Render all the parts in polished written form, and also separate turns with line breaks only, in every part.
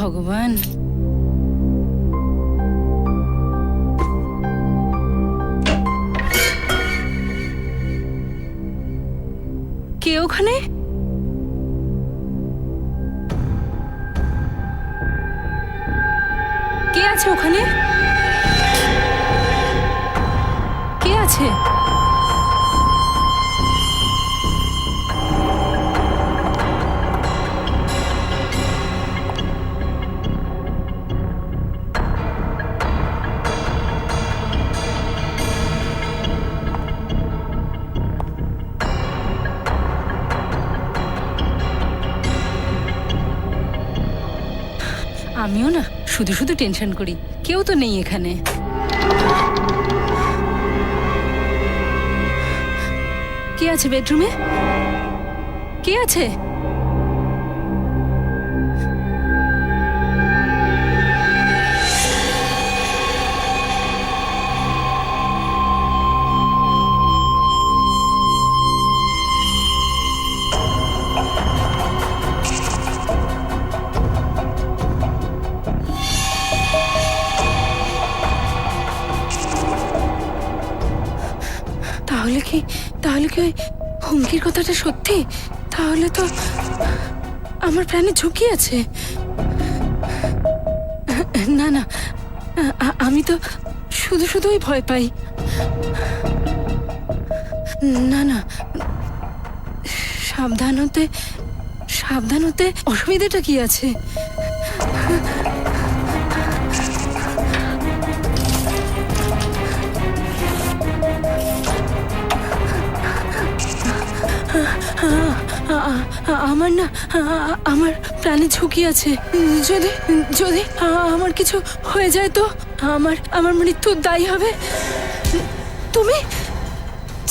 ভগবান। কে ওখানে? কে আছে ওখানে? কে আছে? আমিও না শুধু শুধু টেনশন করি, কেউ তো নেই এখানে। কে আছে বেডরুমে? কে আছে? তাহলে কি ওই হুমকির কথাটা সত্যি? তাহলে তো আমার প্রাণে ঝুঁকি আছে। না না, আমি তো শুধু শুধুই ভয় পাই। না না, সাবধান হতে অসুবিধাটা কি আছে? আমার প্রাণে ঝুঁকি আছে। যদি আমার কিছু হয়ে যায় তো আমার মৃত্যুর দায়ী হবে। তুমি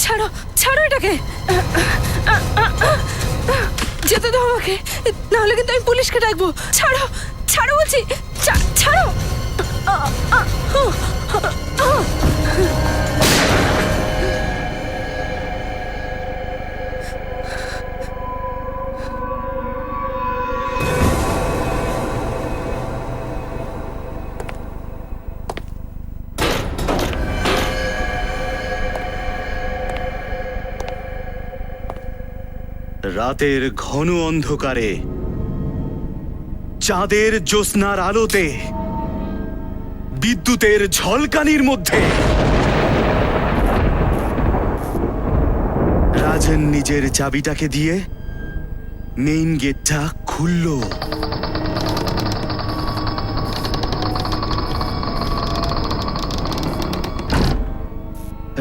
ছাড়ো এটাকে, যেতে দাও আমাকে, নাহলে কিন্তু আমি পুলিশকে ডাকবো। ছাড়ো বলছি, ছাড়ো।
রাতের ঘন অন্ধকারে চাঁদের জ্যোৎস্নার আলোতে বিদ্যুতের ঝলকানির মধ্যে রাজন নিজের চাবিটাকে দিয়ে মেইন গেটটা খুলল।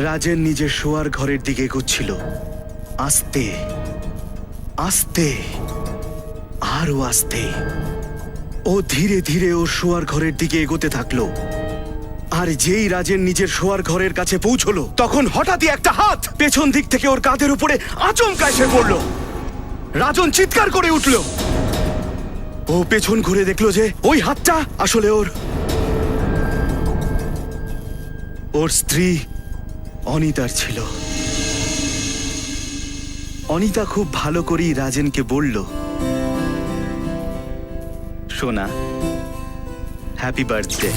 রাজেন নিজের শোয়ার ঘরের দিকে এগোচ্ছিল, আস্তে আস্তে আরো আস্তে। ও ধীরে ধীরে ওর শোয়ার ঘরের দিকে এগোতে থাকলো। আর যেই রাজেন নিজের শোয়ার ঘরের কাছে পৌঁছলো, তখন হঠাৎই একটা হাত পেছন দিক থেকে ওর কাঁধের উপরে আচমকা এসে পড়ল। রাজন চিৎকার করে উঠল। ও পেছন ঘুরে দেখলো যে ওই হাতটা আসলে ওর স্ত্রী অনিতার ছিল। অনিতা খুব ভালো করেই রাজেনকে বলল, সোনা, হ্যাপি বার্থডে।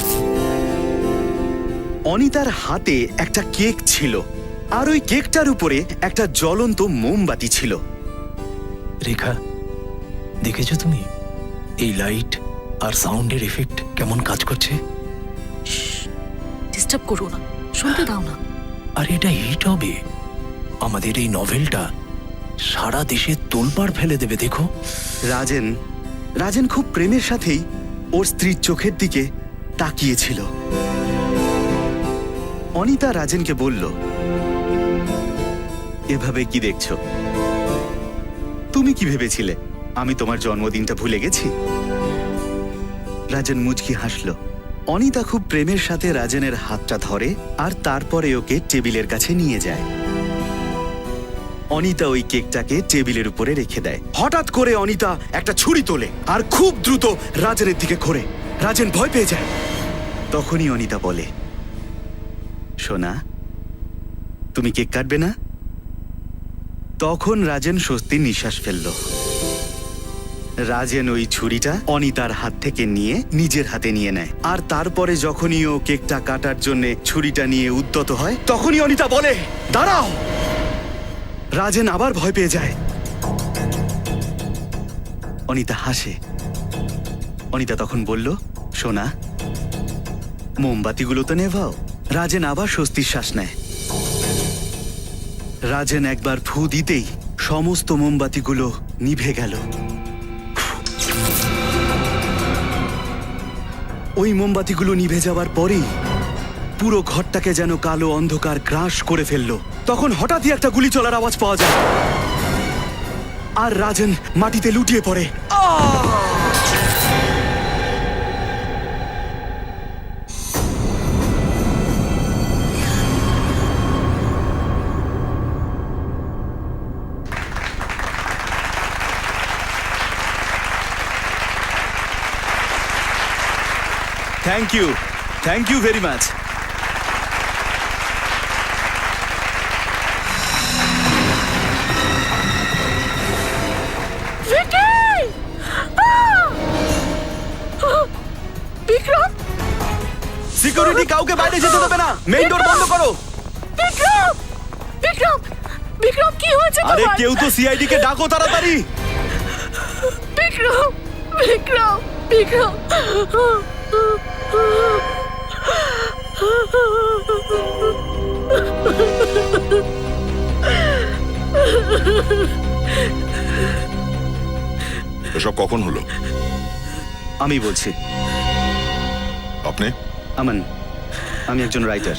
অনিতার হাতে একটা কেক ছিল, আর ওই কেকটার উপরে একটা জ্বলন্ত মোমবাতি ছিল।
রেখা, দেখেছো তুমি এই লাইট আর সাউন্ডের এফেক্ট কেমন কাজ করছে?
ডিস্টার্ব করো না, শুনতে দাও না।
আর এটা হিট হবে, আমাদের এই নভেলটা সারা দেশে তোলপাড় ফেলে দেবে। দেখো,
রাজেন খুব প্রেমের সাথেই ওর স্ত্রীর চোখের দিকে তাকিয়েছিল। অনিতা রাজেনকে বলল, এভাবে কি দেখছো? তুমি কি ভেবেছিলে আমি তোমার জন্মদিনটা ভুলে গেছি? রাজেন মুচকি হাসল। অনিতা খুব প্রেমের সাথে রাজেনের হাতটা ধরে আর তারপরে ওকে টেবিলের কাছে নিয়ে যায়। অনিতা ওই কেকটাকে টেবিলের উপরে রেখে দেয়। হঠাৎ করে অনিতা একটা ছুরি তোলে আর খুব দ্রুত রাজেনের দিকে ঘোরে। রাজেন ভয় পেয়ে যায়। তখনই অনিতা বলে, সোনা, তুমি কেক কাটবে না? তখন রাজেন স্বস্তির নিঃশ্বাস ফেলল। রাজেন ওই ছুরিটা অনিতার হাত থেকে নিয়ে নিজের হাতে নিয়ে নেয়। আর তারপরে যখনই ও কেকটা কাটার জন্য ছুরিটা নিয়ে উদ্যত হয়, তখনই অনিতা বলে, দাঁড়াও। রাজেন আবার ভয় পেয়ে যায়। অনিতা হাসে। অনিতা তখন বলল, সোনা, মোমবাতিগুলো তো নেভাও। রাজেন আবার স্বস্তির শ্বাস নেয়। রাজেন একবার ফু দিতেই সমস্ত মোমবাতিগুলো নিভে গেল। ওই মোমবাতিগুলো নিভে যাওয়ার পরেই পুরো ঘরটাকে যেন কালো অন্ধকার গ্রাস করে ফেললো। তখন হঠাৎই একটা গুলি চলার আওয়াজ পাওয়া যায়, আর রাজেন মাটিতে লুটিয়ে পড়ে। Thank you very much.
Bikram!
Security কাউকে বাইরে যেতে দেবে না, মেইন ডোর বন্ধ করো।
বিক্রম! বিক্রম! বিক্রম, কি হয়েছে
আরে
তোমার?
কেউ তো সিআইডি কে ডাকো তাড়াতাড়ি।
বিক্রম! বিক্রম! বিক্রম!
এসব কখন হলো?
আমি বলছি।
আপনি?
আমান, আমি একজন রাইটার।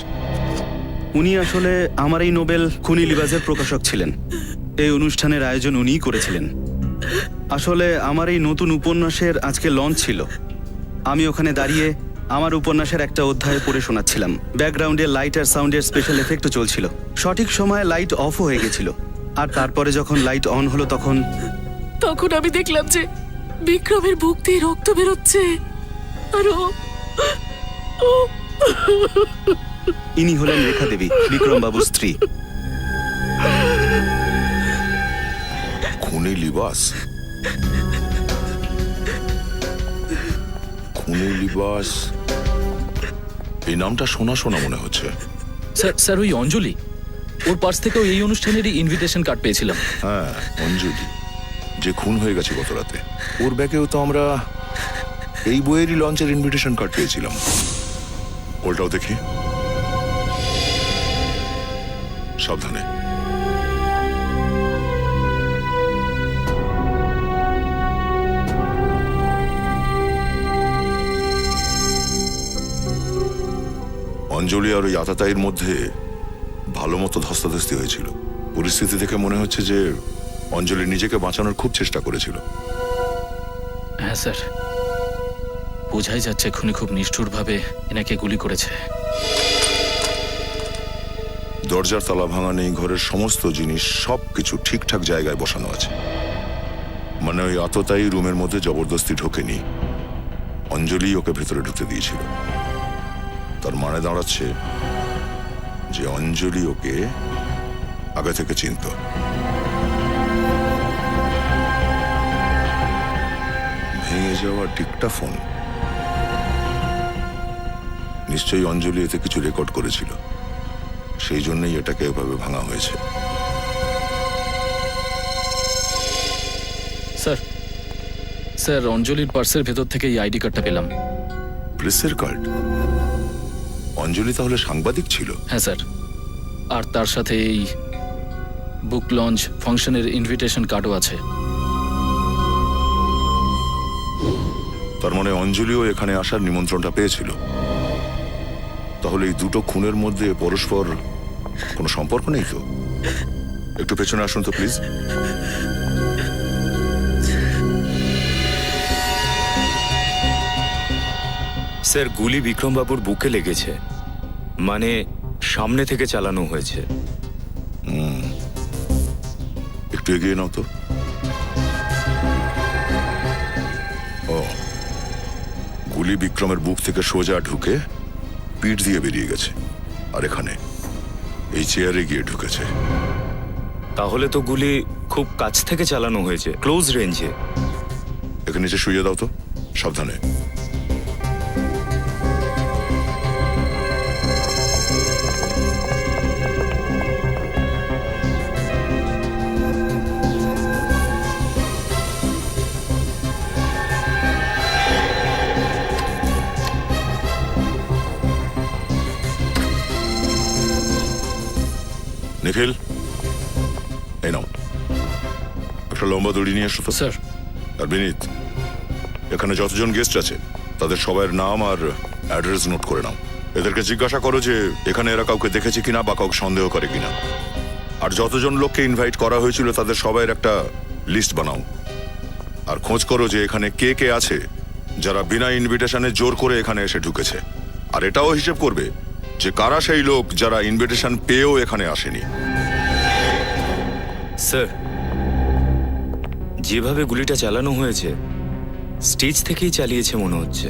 উনি আসলে আমার এই নোবেল খুনি লিবাজের প্রকাশক ছিলেন। এই অনুষ্ঠানের আয়োজন উনিই করেছিলেন। আসলে আমার এই নতুন উপন্যাসের আজকে লঞ্চ ছিল। আমি ওখানে দাঁড়িয়ে আমার উপন্যাসের একটা অধ্যায় পড়ে শোনাচ্ছিলাম। ব্যাকগ্রাউন্ডে লাইট আর সাউন্ডের স্পেশাল এফেক্টও চলছিল। সঠিক সময়ে লাইট অফ হয়ে গেছিল, আর তারপরে যখন লাইট অন হলো
তখন আমি দেখলাম যে বিক্রমের বুক দিয়ে রক্ত বেরোচ্ছে। আর
ইনি হলেন রেখা দেবী, বিক্রম বাবুর স্ত্রী।
খুনি লিবাস? খুনি লিবাস, এই নামটা শোনা শোনা মনে হচ্ছে।
স্যার ওই অঞ্জলি, ওর পার্স থেকেও এই অনুষ্ঠানেরই ইনভিটেশন কার্ড পেয়েছিলাম।
হ্যাঁ, অঞ্জলি যে খুন হয়ে গেছে গত রাতে, ওর ব্যাগেও তো আমরা এই বইয়েরই লঞ্চের ইনভিটেশন কার্ড পেয়েছিলাম। ওটাও দেখি। সাবধানে। অঞ্জলি আর ওই আতাতাইয়ের মধ্যে ভালো মতো ধস্তাধস্তি হয়েছিল। পরিস্থিতি দেখে মনে হচ্ছে যে অঞ্জলি নিজেকে বাঁচানোর খুব চেষ্টা করেছিল।
হ্যাঁ স্যার, বোঝাই যাচ্ছে খুনি খুব নিষ্ঠুরভাবে এনাকে গুলি করেছে।
দরজার তালা ভাঙা নেই, ঘরের সমস্ত জিনিস সবকিছু ঠিকঠাক জায়গায় বসানো আছে। মানে ওই আততায়ী রুমের মধ্যে জবরদস্তি ঢোকেনি, অঞ্জলি ওকে ভেতরে ঢুকতে দিয়েছিল। তার মানে দাঁড়াচ্ছে যে অঞ্জলি ওকে আগে থেকে চিনত। ভেঙে যাওয়া ডিক্টাফোন, নিশ্চয়ই অঞ্জলি এতে কিছু রেকর্ড করেছিল, সেই জন্যই এটাকে এভাবে ভাঙা হয়েছে।
স্যার অঞ্জলির পার্সের ভেতর থেকে এই আইডি কার্ডটা পেলাম।
প্রেসের কার্ড? অঞ্জলি তাহলে সাংবাদিক ছিল?
হ্যাঁ স্যার, আর তার সাথে এই বুক লঞ্চ ফাংশনের ইনভিটেশন কার্ডও আছে।
তার মানে অঞ্জলিও এখানে আসার নিমন্ত্রণটা পেয়েছিল। তাহলে এই দুটো খুনের মধ্যে পরস্পর কোনো সম্পর্ক নেই তো? একটু পেছনে আসুন তো প্লিজ।
স্যার, গুলি বিক্রমবাবুর বুকে লেগেছে, মানে সামনে থেকে চালানো হয়েছে।
একটু এগিয়ে নাও তো। ও, গুলি বিক্রমের বুক থেকে সোজা ঢুকে পিঠ দিয়ে বেরিয়ে গেছে, আর এখানে এই চেয়ারে গিয়ে ঢুকেছে।
তাহলে তো গুলি খুব কাছ থেকে চালানো হয়েছে, ক্লোজ রেঞ্জে।
এখানে নিচে শুয়ে দাও তো, সাবধানে। নিখিল, এই নাও একটা লম্বা দড়ি নিয়ে এসো তো।
স্যার।
আর বিনীত, এখানে যতজন গেস্ট আছে তাদের সবার নাম আর অ্যাড্রেস নোট করে নাও। এদেরকে জিজ্ঞাসা করো যে এখানে এরা কাউকে দেখেছে কিনা বা কাউকে সন্দেহ করে কিনা। আর যতজন লোককে ইনভাইট করা হয়েছিল তাদের সবাইয়ের একটা লিস্ট বানাও। আর খোঁজ করো যে এখানে কে কে আছে যারা বিনা ইনভিটেশনে জোর করে এখানে এসে ঢুকেছে। আর এটাও হিসেব করবে যে কারা সেই লোক যারা ইনভিটেশন পেয়েও এখানে আসেনি।
স্যার, যেভাবে গুলিটা চালানো হয়েছে স্টেজ থেকেই চালিয়েছে মনে হচ্ছে।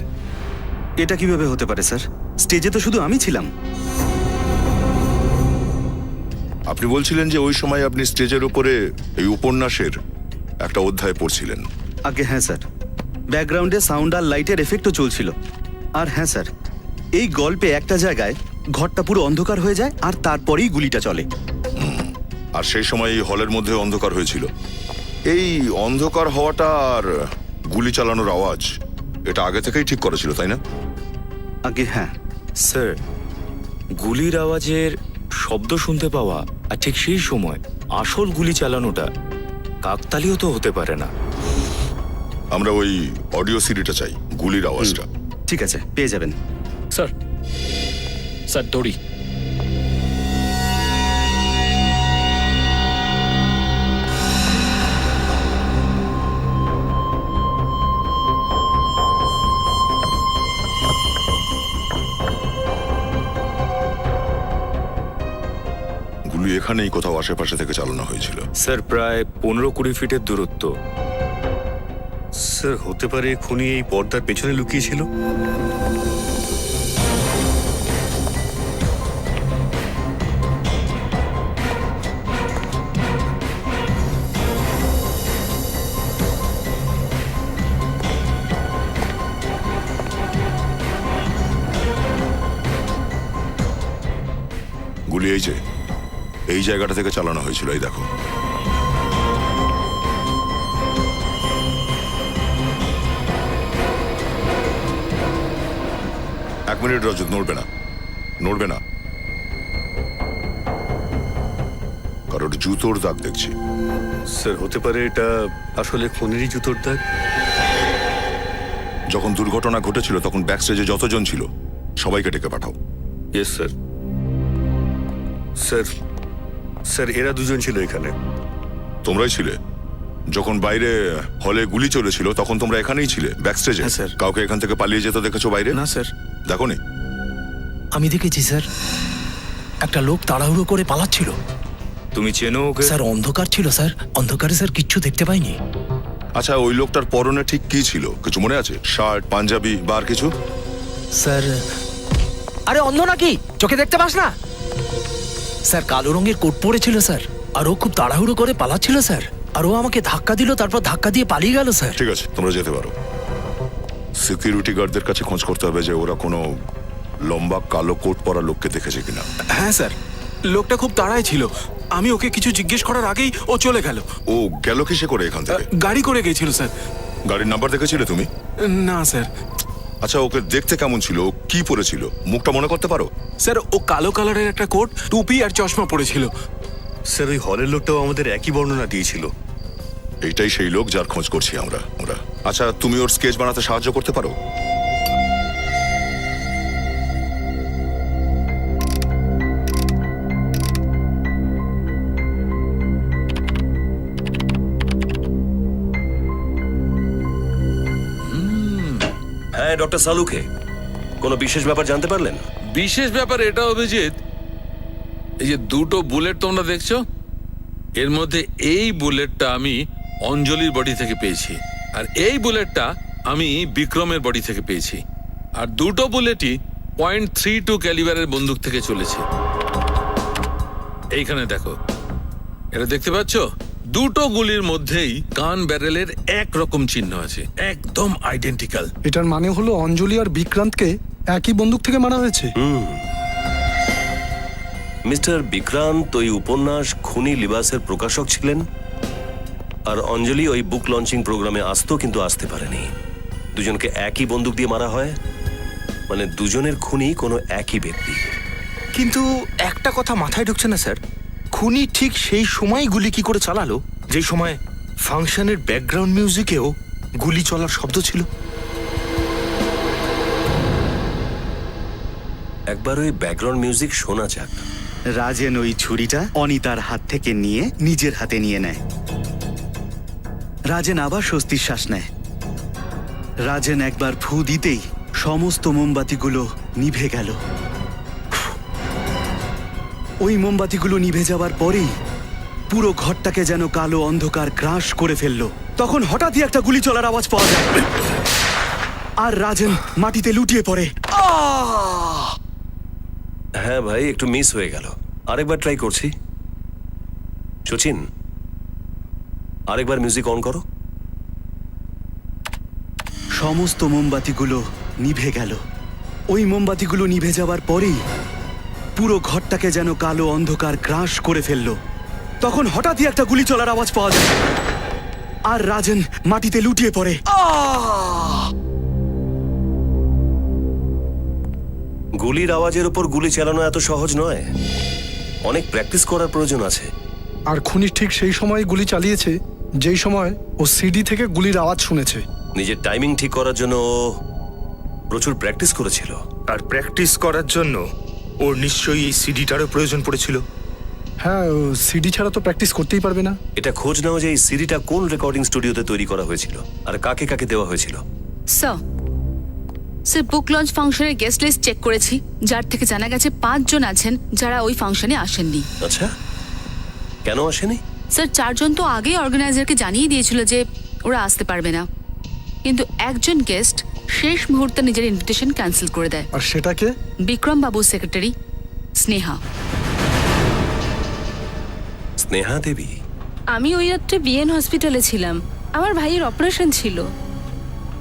এটা কিভাবে হতে পারে স্যার? স্টেজে তো শুধু আমি ছিলাম।
আপনি বলছিলেন যে ওই সময় আপনি স্টেজের উপরে এই উপন্যাসের একটা অধ্যায় পড়ছিলেন।
আগে হ্যাঁ স্যার, ব্যাকগ্রাউন্ডে সাউন্ড আর লাইটের এফেক্টও চলছিল। আর হ্যাঁ স্যার, এই গল্পে একটা জায়গায় ঘরটা পুরো অন্ধকার হয়ে যায় আর তারপরেই গুলিটা চলে।
আর সেই সময় এই হলের মধ্যে অন্ধকার হয়েছিল। এই অন্ধকার হওয়াটা আর গুলি চালানোর আওয়াজ, এটা আগে থেকেই ঠিক করা ছিল, তাই না?
আগে হ্যাঁ
স্যার, গুলির আওয়াজের শব্দ শুনতে পাওয়া আর ঠিক সেই সময় আসল গুলি চালানোটা কাকতালীয় তো হতে পারে না।
আমরা ওই অডিও সিডিটা চাই, গুলির আওয়াজটা।
ঠিক আছে, পেয়ে যাবেন।
স্যার, স্যার দড়ি।
গুলি এখানেই কোথাও আশেপাশে থেকে চালানো হয়েছিল।
স্যার, প্রায় 15-20 ফিটের দূরত্ব।
স্যার, হতে পারে খুনি এই পর্দার পেছনে লুকিয়েছিল।
গুলি এই যে এই জায়গাটা থেকে চালানো হয়েছিল, এই দেখো। এক মিনিট রজত, নড়বে না, নড়বে না। কারোর জুতোর দাগ দেখছি।
স্যার, হতে পারে এটা আসলে খুনেরই জুতোর দাগ।
যখন দুর্ঘটনা ঘটেছিল তখন ব্যাকস্টেজে যতজন ছিল সবাইকে ডেকে পাঠাও।
Yes sir. স্যার, স্যার এরা দুজন ছিল এখানে।
তোমরাই ছিলে যখন বাইরে হলে গুলি চলেছিল, তখন তোমরা এখানেই ছিলে ব্যাকস্টেজে?
হ্যাঁ, স্যার।
কাউকে এখান থেকে পালিয়ে যেতে দেখেছো বাইরে?
না স্যার।
দেখোনি?
আমি দেখেছি স্যার, একটা লোক তাড়াহুড়ো করে পালাচ্ছিল।
তুমি চেনো ওকে?
স্যার, অন্ধকার ছিল স্যার, অন্ধকারে স্যার কিচ্ছু দেখতে পাইনি।
আচ্ছা, ওই লোকটার পরনে ঠিক কি ছিল, কিছু মনে আছে? শার্ট, পাঞ্জাবি বা আর কিছু?
স্যার, আরে অন্ধ নাকি, চোখে দেখতে পাস না? স্যার, কালো রঙের কোট পরেছিল স্যার, আর ও খুব তাড়াহুড়ো করে পালাচ্ছিল স্যার। আর ও আমাকে ধাক্কা দিল, তারপর ধাক্কা দিয়ে পালিয়ে গেল স্যার।
ঠিক আছে, তোমরা যেতে পারো। সিকিউরিটি গার্ডদের কাছে খোঁজ করতে হবে যে ওরা কোনো লম্বা কালো কোট পরা লোককে দেখেছে কিনা।
হ্যাঁ স্যার, লোকটা খুব তাড়ায় ছিল। আমি ওকে কিছু জিজ্ঞেস করার আগেই ও চলে গেল।
ও গেল কিসে করে এখান থেকে?
গাড়ি করে গেছিল স্যার।
গাড়ির নাম্বার দেখেছিলে তুমি?
না স্যার।
আচ্ছা, ওকে দেখতে কেমন ছিল, ও কি পরেছিল, মুখটা মনে করতে পারো?
স্যার, ও কালো কালারের একটা কোট, টুপি আর চশমা পরেছিল।
স্যার, ওই হলের লোকটাও আমাদের একই বর্ণনা দিয়েছিল।
এইটাই সেই লোক যার খোঁজ করছি আমরা। আচ্ছা, তুমি ওর স্কেচ বানাতে সাহায্য করতে পারো?
হ্যাঁ ডক্টর সালুকে, কোনো বিশেষ ব্যাপার জানতে পারলেন?
বিশেষ ব্যাপার এটা অভিজিৎ, এই যে দুটো বুলেট তোমরা দেখছো, এর মধ্যে এই বুলেটটা আমি অঞ্জলির বডি থেকে পেয়েছি, আর এই বুলেটটা আমি বিক্রমের বডি থেকে পেয়েছি। আর দুটো বুলেটই .32 ক্যালিবারের বন্দুক থেকে চলেছে। এইখানে দেখো, এটা দেখতে পাচ্ছ? দুটো গুলির মধ্যেই গান ব্যারেলের একরকম চিহ্ন আছে, একদম আইডেন্টিক্যাল।
এটার মানে হলো অঞ্জলি আর বিক্রান্তকে একই বন্দুক থেকে মারা হয়েছে।
মিস্টার বিক্রান্ত ওই উপন্যাস খুনি লিবাসের প্রকাশক ছিলেন, আর অঞ্জলি ওই বুক লঞ্চিং প্রোগ্রামে আসতো কিন্তু আসতে পারেনি। দুজনকে একই বন্দুক দিয়ে মারা হয়, মানে দুজনের খুনি কোনো একই ব্যক্তি।
কিন্তু একটা কথা মাথায় ঢুকছে না স্যার, খুনি ঠিক সেই সময় গুলি কি করে চালালো যেই সময় ফাংশনের ব্যাকগ্রাউন্ড মিউজিকেও গুলি চলার শব্দ ছিল?
একবার ওই ব্যাকগ্রাউন্ড মিউজিক শোনা যাক।
রাজেন ওই ছুরিটা অনিতার হাত থেকে নিয়ে নিজের হাতে নিয়ে নেয়। রাজেন আবার স্বস্তির শ্বাস নেয়। রাজেন একবার ফু দিতেই সমস্ত মোমবাতিগুলো নিভে গেল। ওই মোমবাতিগুলো নিভে যাওয়ার পরেই পুরো ঘরটাকে যেন কালো অন্ধকার গ্রাস করে ফেললো। তখন হঠাৎই একটা গুলি চলার আওয়াজ পাওয়া যায়, আর রাজেন মাটিতে লুটিয়ে পড়ে।
হ্যাঁ ভাই, একটু মিস হয়ে গেল। আরেকবার ট্রাই করছি। সচিন, আরেকবার মিউজিক অন করো।
সমস্ত মোমবাতিগুলো নিভে গেল। ওই মোমবাতিগুলো নিভে যাওয়ার পরেই পুরো ঘরটাকে যেন কালো অন্ধকার গ্রাস করে ফেললো। তখন হঠাৎই একটা গুলি চলার আওয়াজ পাওয়া যায়, আর রাজেন মাটিতে লুটিয়ে পড়ে।
গুলির আওয়াজের উপর গুলি চালানো এত সহজ নয়, অনেক প্র্যাকটিস করার প্রয়োজন আছে।
আর খুনি ঠিক সেই সময় গুলি চালিয়েছে যেই সময় ও সিডি থেকে গুলির আওয়াজ শুনেছে।
নিজের টাইমিং ঠিক করার জন্য ও প্রচুর প্র্যাকটিস করেছিল।
আর প্র্যাকটিস করার জন্য ওর নিশ্চয়ই এই সিডিটারও প্রয়োজন পড়েছিল।
হ্যাঁ, ও সিডি ছাড়া তো প্র্যাকটিস করতেই পারবে না।
এটা খোঁজ নাও যে এই সিডিটা কোন রেকর্ডিং স্টুডিওতে তৈরি করা হয়েছিল আর কাকে কাকে দেওয়া হয়েছিল।
স্যার বুক লঞ্চ ফাংশনের গেস্ট লিস্ট চেক করেছি, যার থেকে জানা গেছে 5 জন আছেন যারা ওই ফাংশনে আসেননি।
আচ্ছা, কেন আসেনি?
স্যার 4 জন তো আগেই অর্গানাইজারকে জানিয়ে দিয়েছিল যে ওরা আসতে পারবে না, কিন্তু একজন গেস্ট শেষ মুহূর্তে নিজের ইনভিটেশন ক্যান্সেল করে দেয়।
আর সেটাকে
বিক্রম বাবুর সেক্রেটারি স্নেহা।
স্নেহা দেবী?
আমি ওই রাত্রে বিএন হসপিটালে ছিলাম, আমার ভাইয়ের অপারেশন ছিল,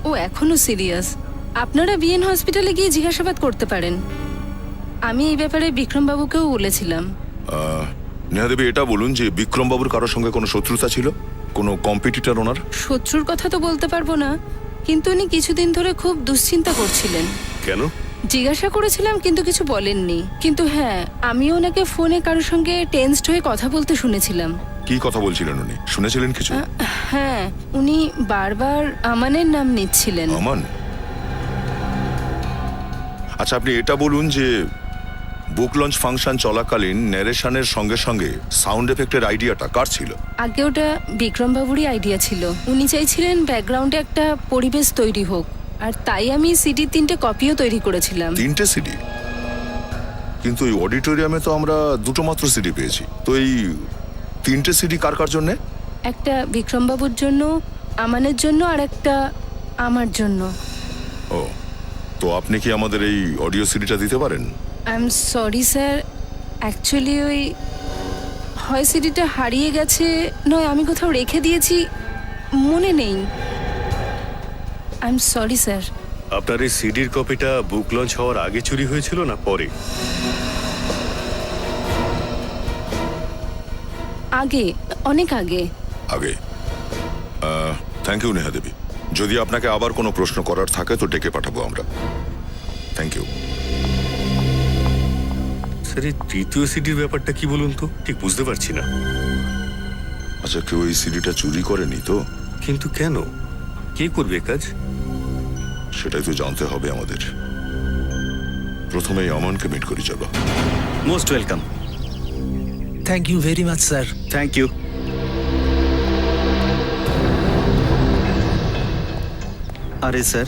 ও এখনো সিরিয়াস। আপনারা বিএন হসপিটালে গিয়ে জিজ্ঞাসাবাদ করতে পারেন। আমি এই ব্যাপারে বিক্রম বাবুকেও বলেছিলাম।
নেহা দেবী, এটা বলুন যে বিক্রম বাবুর কারোর সঙ্গে কোনো শত্রুতা ছিল, কোনো কম্পিটিটর ওনার?
শত্রুর কথা তো বলতে পারবো না, কিন্তু উনি কিছুদিন ধরে খুব দুশ্চিন্তা করছিলেন।
কেন?
জিজ্ঞাসা করেছিলাম কিন্তু কিছু বলেননি। কিন্তু হ্যাঁ, আমি ওনাকে ফোনে কারোর সঙ্গে টেন্সড হয়ে কথা বলতে শুনেছিলাম।
কি কথা বলছিলেন উনি? শুনেছিলেন কিছু?
হ্যাঁ, উনি বারবার আমানের নাম নিচ্ছিলেন।
আমান? আচ্ছা, আপনি এটা বলুন যে বুক লঞ্চ ফাংশন চলাকালীন ন্যারেশনের সঙ্গে সঙ্গে সাউন্ড এফেক্টের আইডিয়াটা কার ছিল?
আগে ওটা বিক্রম বাবুরই আইডিয়া ছিল। উনি চাইছিলেন ব্যাকগ্রাউন্ডে একটা পরিবেশ তৈরি হোক, আর তাই আমি সিডির 3টে কপিও তৈরি করেছিলাম।
3টে সিডি? কিন্তু এই অডিটোরিয়ামে তো আমরা 2টো মাত্র সিডি পেয়েছি। তো এই 3টে সিডি কার কার জন্যে?
একটা বিক্রম বাবুর জন্য, আমানের জন্য, আর একটা আমার জন্য।
ও, তো আপনি কি আমাদের এই অডিও সিডিটা দিতে পারেন?
I am sorry sir, actually ওই হয় সিডিটা হারিয়ে গেছে, নয় আমি কোথাও রেখে দিয়েছি, মনে নেই। I am sorry sir.
আপনার এই সিডির কপিটা বুক লঞ্চ হওয়ার আগে চুরি হয়েছিল না পরে?
আগে, অনেক আগে।
আগে? থ্যাংক ইউ নেহা দেবী। যদি আপনাকে আবার কোনো প্রশ্ন করার থাকে তো ডেকে পাঠাবো আমরা। Thank you.
স্যার, এই তৃতীয় সিডির ব্যাপারটা কি বলুন তো, ঠিক বুঝতে পারছি না।
আচ্ছা, কেউ এই সিডিটা চুরি করেনি তো?
কিন্তু কেন? কে করবে কাজ?
সেটাই তো জানতে হবে আমাদের। প্রথমেই আমানকে মিট করি, চলো।
Most welcome.
Thank you very much sir.
Thank you. আরে স্যার,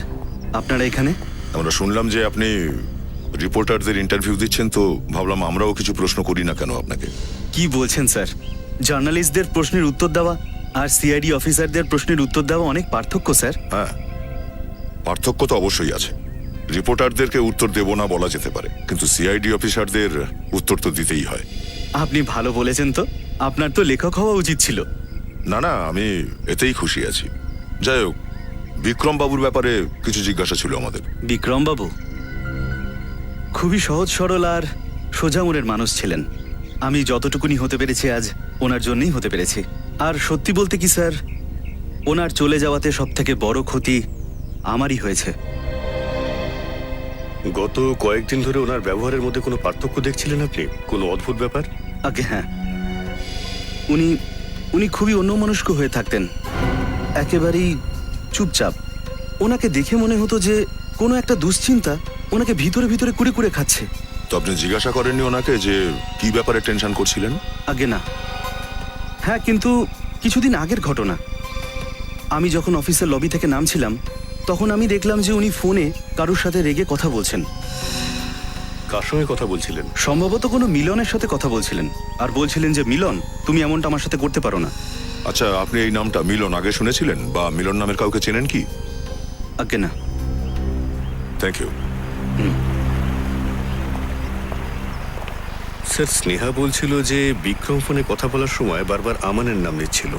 আপনারা এখানে?
আমরা শুনলাম যে আপনি রিপোর্টারদের ইন্টারভিউ দিচ্ছেন, তো ভাবলাম আমরাও কিছু প্রশ্ন করি না কেন আপনাকে।
কি বলছেন স্যার? জার্নালিস্টদের প্রশ্নের উত্তর দেওয়া আর সিআইডি অফিসারদের প্রশ্নের উত্তর দেওয়া অনেক পার্থক্য স্যার।
হ্যাঁ, পার্থক্য তো অবশ্যই আছে। রিপোর্টারদেরকে উত্তর দেব না বলা যেতে পারে, কিন্তু সিআইডি অফিসারদের উত্তর তো দিতেই হয়।
আপনি ভালো বলেছেন তো, আপনার তো লেখক হওয়া উচিত ছিল।
না না, আমি এতেই খুশি আছি। যাই হোক, বিক্রম বাবুর ব্যাপারে কিছু জিজ্ঞাসা ছিল আমাদের।
বিক্রম বাবু খুবই সহজ সরল আর সোজা মনের মানুষ ছিলেন। আমি যতটুকুনি হতে পেরেছি আজ ওনার জন্যই হতে পেরেছি। আর সত্যি বলতে কি স্যার, ওনার চলে যাওয়াতে সব থেকে বড় ক্ষতি আমারই হয়েছে।
গত কয়েকদিন ধরে ওনার ব্যবহারের মধ্যে কোনো পার্থক্য দেখছিলেন আপনি? কোনো অদ্ভুত ব্যাপার?
আগে হ্যাঁ, উনি উনি খুবই অন্যমনস্ক হয়ে থাকতেন, একেবারেই চুপচাপ। ওনাকে দেখে মনে হতো যে কোনো একটা দুশ্চিন্তা ওনাকে ভিতরে ভিতরে কুড়ে কুড়ে খাচ্ছে।
তো আপনি জিজ্ঞাসা করেননি ওনাকে যে কি ব্যাপারে টেনশন করছিলেন?
আগে না, হ্যাঁ, কিন্তু কিছুদিন আগের ঘটনা। আমি যখন অফিসের লবি থেকে নামছিলাম তখন আমি দেখলাম যে উনি ফোনে কারোর সাথে রেগে কথা বলছেন।
কার সঙ্গে কথা বলছিলেন?
সম্ভবত কোনো মিলনের সাথে কথা বলছিলেন, আর বলছিলেন যে মিলন, তুমি এমনটা আমার সাথে করতে পারো না।
আচ্ছা, আপনি এই নামটা মিলন আগে শুনেছিলেন বা মিলন নামের কাউকে চেনেন কি?
আগে না।
Thank you.
স্যার, স্নেহা বলছিল যে বিক্রম ফোনে কথা বলার সময় বারবার আমানের নাম নিচ্ছিল,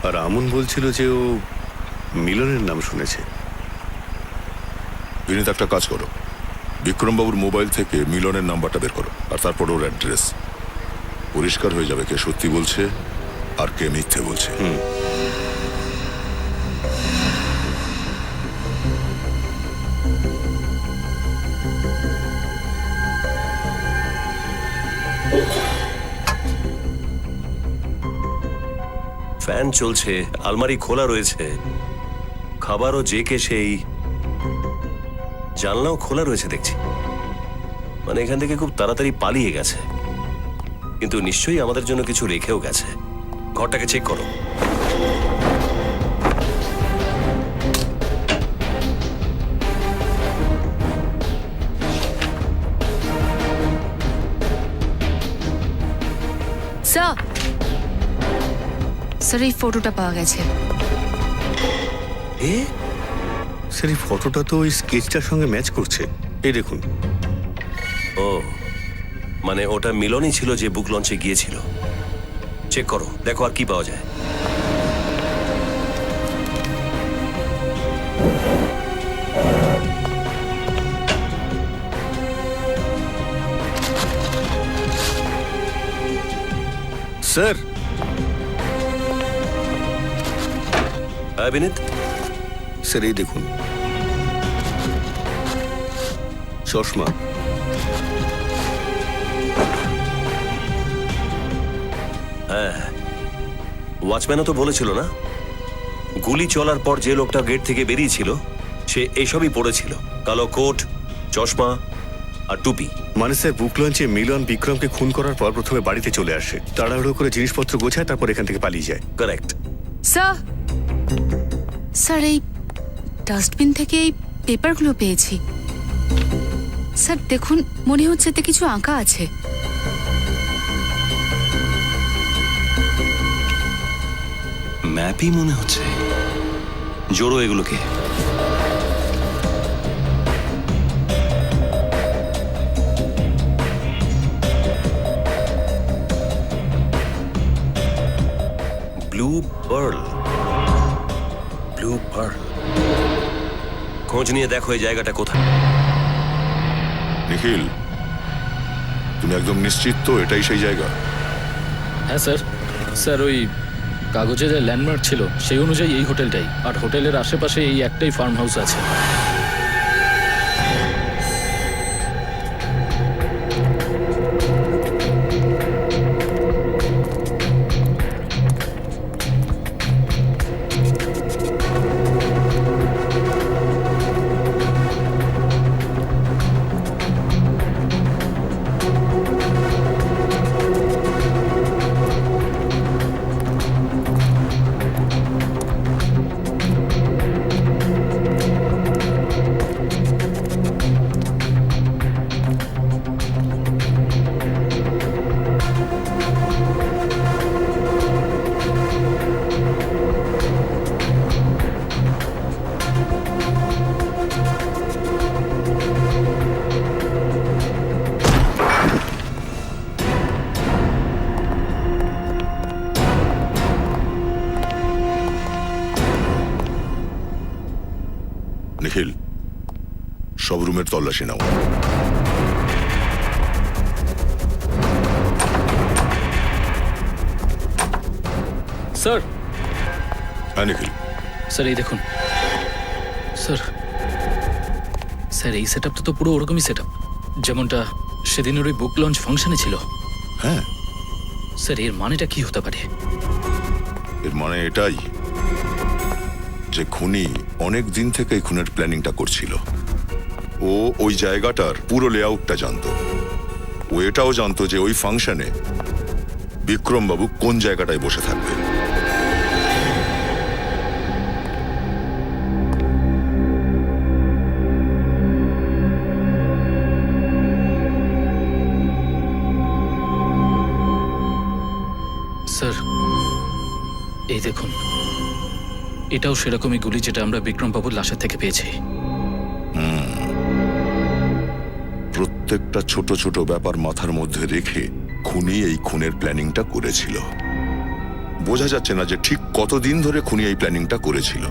আর আমন বলছিল যে ও মিলনের নাম শুনেছে।
বিনীত, একটা কাজ করো, বিক্রমবাবুর মোবাইল থেকে মিলনের নাম্বারটা বের করো, আর তারপর ওর অ্যাড্রেস। পরিষ্কার হয়ে যাবে কে সত্যি বলছে আর কে মিথ্যে বলছে।
ফ্যান চলছে, আলমারি খোলা রয়েছে, খাবারও যে কে সেই, জানলাও খোলা রয়েছে দেখছি। মানে এখান থেকে খুব তাড়াতাড়ি পালিয়ে গেছে, কিন্তু নিশ্চয়ই আমাদের জন্য কিছু রেখেও গেছে। ঘরটাকে চেক করো।
স্যার, স্যার এই ফটোটা পাওয়া গেছে।
স্যার, এই ফটোটা তো ওই স্কেচটার সঙ্গে ম্যাচ করছে। এই দেখুন।
ও, মানে ওটা মিলনই ছিল যে বুক লঞ্চে গিয়েছিল। চেক করো, দেখো আর কি পাওয়া যায়।
স্যার,
হ্যাঁ বিনীত,
স্যার এই দেখুন, চশমা।
হ্যাঁ, ওয়াচম্যানও তো বলেছিল না, গুলি চলার পর যে লোকটা গেট থেকে বেরিয়েছিল সে এইসবই পড়েছিল, কালো কোট, চশমা আর টুপি।
মানে স্যার, বুক লঞ্চে মিলন বিক্রমকে খুন করার পর প্রথমে বাড়িতে চলে আসে, তাড়াহুড়ো করে জিনিসপত্র গোছায়, তারপর এখান থেকে পালিয়ে যায়।
কারেক্ট।
স্যার, স্যার এই ডাস্টবিন থেকে এই পেপারগুলো পেয়েছি। স্যার দেখুন, মনে হচ্ছে এতে কিছু আঁকা আছে।
ম্যাপই মনে হচ্ছে। জোড়ো এগুলোকে। Blue pearl, blue pearl. খোঁজ নিয়ে দেখো এই জায়গাটা কোথায়।
নিখিল, তুমি একদম নিশ্চিত তো এটাই সেই জায়গা?
হ্যাঁ স্যার। স্যার ওই কাগজে যে ল্যান্ডমার্ক ছিল সেই অনুযায়ী এই হোটেলটাই, আর হোটেলের আশেপাশে এই একটাই ফার্ম হাউস আছে।
নিখিল, সব রুমের তল্লাশি নাও।
স্যার
হ্যাঁ নিখিল,
স্যার এই দেখুন স্যার। স্যার এই সেট আপটা তো পুরো ওরকমই সেট আপ যেমনটা সেদিনের ওই বুক লঞ্চ ফাংশনে ছিল।
হ্যাঁ,
স্যার এর মানেটা কি হতে পারে?
এর মানে এটাই যে খুনি অনেক দিন থেকে এই খুনের প্ল্যানিংটা করছিল। ও ওই জায়গাটার পুরো লেআউটটা জানতো। ও এটাও জানতো যে ওই ফাংশনে বিক্রমবাবু কোন জায়গাটায় বসে থাকবে।
স্যার এই দেখুন, এটাও সেরকমই গুলি যেটা আমরা বিক্রমবাবুর লাশের থেকে পেয়েছি।
প্রত্যেকটা ছোট ছোট ব্যাপার মাথার মধ্যে রেখে খুনি এই খুনের প্ল্যানিংটা করেছিল। বোঝা যাচ্ছে না যে ঠিক কতদিন ধরে খুনি এই প্ল্যানিংটা করেছিল।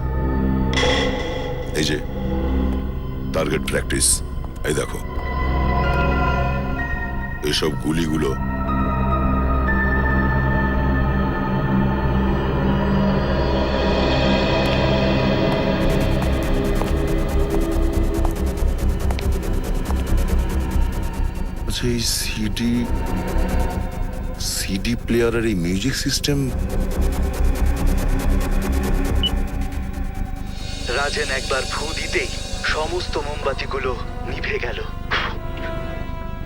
এই যে টার্গেট প্র্যাকটিস, এই দেখো এসব গুলিগুলো আচ্ছা, এই সিডি প্লেয়ারের এই মিউজিক সিস্টেম।
রাজেন একবার ফু দিতেই সমস্ত মোমবাতিগুলো নিভে গেল।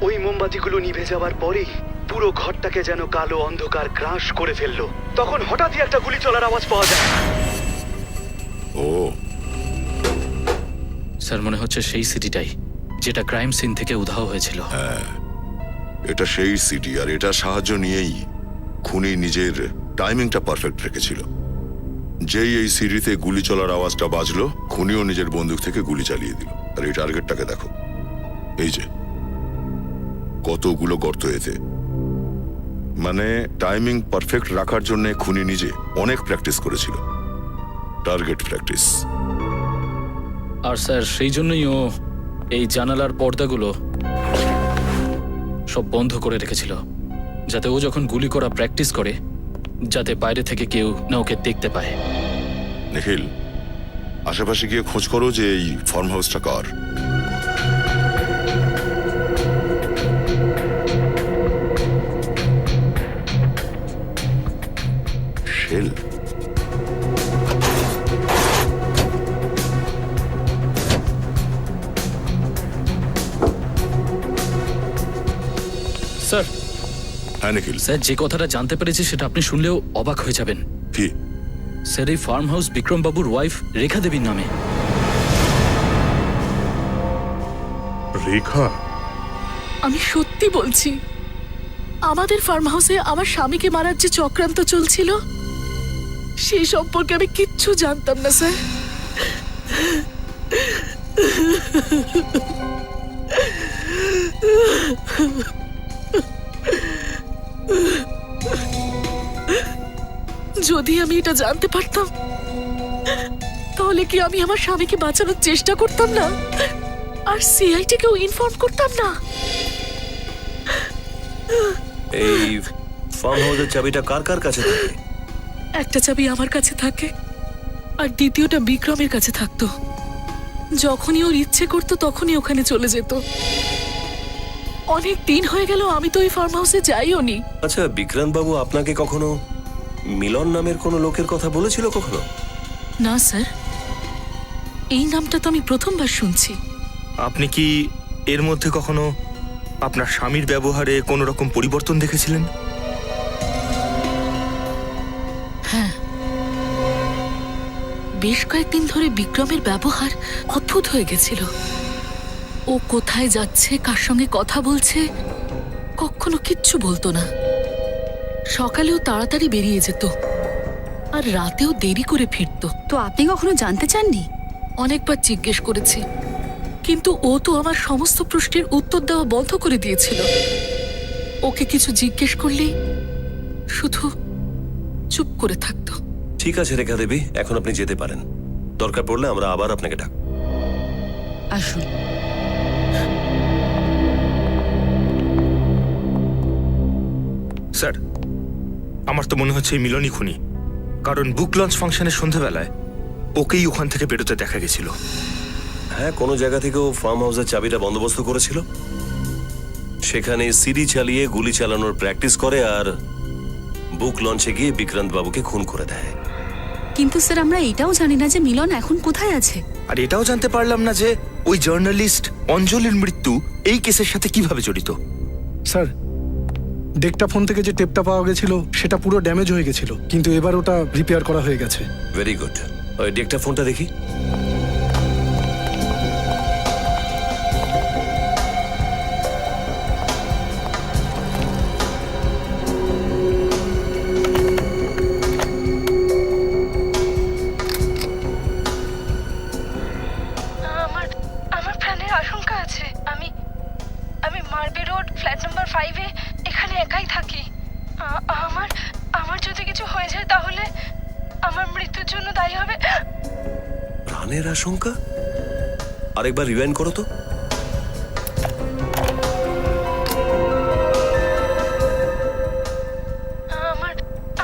ওই মোমবাতিগুলো নিভে যাওয়ার পরেই পুরো ঘরটাকে যেন কালো অন্ধকার গ্রাস করে ফেললো। তখন হঠাৎই একটা গুলি চলার আওয়াজ পাওয়া যায়।
ও
স্যার মনে হচ্ছে সেই সিটিটাই যেটা ক্রাইম সিন থেকে উধাও হয়েছিল।
এটা সেই সিডি, আর এটা সাহায্য নিয়েই খুনি নিজের টাইমিংটা পারফেক্ট রেখেছিল। যেই এই সিডিতে গুলি চলার আওয়াজটা বাজলো, খুনিও নিজের বন্দুক থেকে গুলি চালিয়ে দিল। আর এই টার্গেটটাকে দেখো, এই যে কতগুলো গর্ত এতে। মানে টাইমিং পারফেক্ট রাখার জন্য খুনি নিজে অনেক প্র্যাকটিস করেছিল, টার্গেট প্র্যাকটিস।
আর স্যার সেই জন্যই ও এই জানালার পর্দাগুলো সব বন্ধ করে রেখেছিল, যাতে ও যখন গুলি করা প্র্যাকটিস করে যাতে বাইরে থেকে কেউ না ওকে দেখতে পায়।
নিখিল, আশেপাশে গিয়ে খোঁজ করো যে এই ফার্ম হাউসটা কার। শেল।
স্যার
হ্যাঁ নিখিল,
স্যার যে কথাটা জানতে পেরেছি সেটা আপনি শুনলেও অবাক হয়ে যাবেন।
কি?
স্যার এই ফার্ম হাউস বিক্রমবাবুর ওয়াইফ রেখা দেবীর নামে।
রেখা?
আমি সত্যি বলছি, আমাদের ফার্ম হাউসে আমার স্বামীকে মারার যে চক্রান্ত চলছিল সেই সম্পর্কে আমি কিচ্ছু জানতাম না স্যার। যদি আমি এটা জানতে পারতাম তাহলে কি আমি আমার স্বামীকে বাঁচানোর চেষ্টা করতাম না আর সিআইটিকেও ইনফর্ম করতাম না?
এই ফার্ম হাউসের চাবিটা কার কার কাছে থাকে?
একটা চাবি আমার কাছে থাকে আর দ্বিতীয়টা বিক্রমের কাছে থাকতো। যখনই ওর ইচ্ছে করতো তখনই ওখানে চলে যেত। অনেক দিন হয়ে গেল আমি তো ওই ফার্ম হাউসে যাইও নি।
আচ্ছা, বিক্রান্ত বাবু আপনাকে কখনো মিলন নামের কোনো লোকের কথা বলেছিল কখনো?
না স্যার, এই নামটা তো আমি প্রথমবার শুনছি।
আপনি কি এর মধ্যে কখনো আপনার স্বামীর ব্যবহারে কোনো রকম পরিবর্তন দেখেছিলেন?
হ্যাঁ, বেশ কয়েকদিন ধরে বিক্রমের ব্যবহার অদ্ভুত হয়ে গেছিল। ও কোথায় যাচ্ছে, কার সঙ্গে কথা বলছে, কখনো কিচ্ছু বলতো না। সকালেও তাড়াতাড়ি বেরিয়ে যেত আর রাতেও দেরি করে ফিরতো।
তো আপনি কখনো জানতে চাননি?
অনেকবার জিজ্ঞেস করেছি, কিন্তু ও তো আমার সমস্ত প্রশ্নের উত্তর দেওয়া বন্ধ করে দিয়েছিল। ওকে কিছু জিজ্ঞেস করলেই শুধু চুপ করে থাকতো।
ঠিক আছে রেখা দেবী, এখন আপনি যেতে পারেন। দরকার পড়লে আমরা আবার আপনাকে ডাক।
আসুন।
স্যার আমার তো মনে হচ্ছে এই মিলনই খুনি, কারণ বুক লঞ্চ ফাংশনের সন্ধ্যাবেলায় ওকেই ওখান থেকে বেরোতে দেখা গেছিল।
হ্যাঁ, কোনো জায়গা থেকেও ফার্ম হাউসের চাবিটা বন্দোবস্ত করেছিল, সেখানে সিডি চালিয়ে গুলি চালানোর প্র্যাকটিস করে আর বুক লঞ্চে গিয়ে বিক্রান্ত বাবুকে খুন করে দেয়।
কিন্তু স্যার আমরা এটাও জানি না যে মিলন এখন কোথায় আছে।
আর এটাও জানতে পারলাম না যে ওই জার্নালিস্ট অঞ্জলির মৃত্যু এই কেসের সাথে কিভাবে জড়িত।
স্যার, ডেকটা ফোন থেকে যে টেপটা পাওয়া গেছিল সেটা পুরো ড্যামেজ হয়ে গেছিল, কিন্তু এবার ওটা রিপেয়ার করা হয়ে গেছে।
Very good. ওই ডেকটা ফোনটা দেখি।
আমার আমার প্রাণের আশঙ্কা আছে। আমি আমি মার্বে রোড ফ্ল্যাট নাম্বার 5-এ এখানে একাই থাকি। আমার আমার যদি কিছু হয়ে যায় তাহলে আমার মৃত্যুর জন্য দায়ী হবে।
প্রাণের আশঙ্কা? আরেকবার রিওয়াইন্ড করো তো।
আমার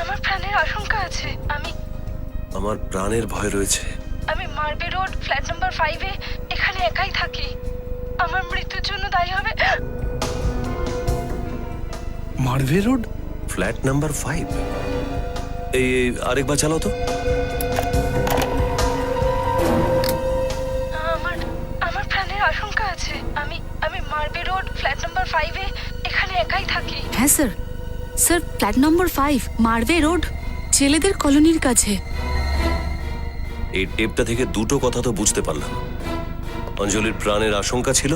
আমার প্রাণের আশঙ্কা আছে।
আমার প্রাণের ভয় রয়েছে।
আমি মার্বে রোড ফ্ল্যাট নাম্বার 5-এ এখানে একাই থাকি। আমার মৃত্যুর জন্য দায়ী হবে।
মার্ভে রোড?
Flat number 5? এই আরেকবার চালাও তো।
আমার আমার প্রাণের আশঙ্কা আছে। আমি মার্বে রোড ফ্ল্যাট নাম্বার 5-এ এখানে একাই থাকি।
হ্যাঁ sir, sir flat number 5 Marve road, ছেলেদের কলোনির কাছে।
এই টেপটা থেকে দুটো কথা তো বুঝতে পারলাম। অঞ্জলির প্রাণের আশঙ্কা ছিল,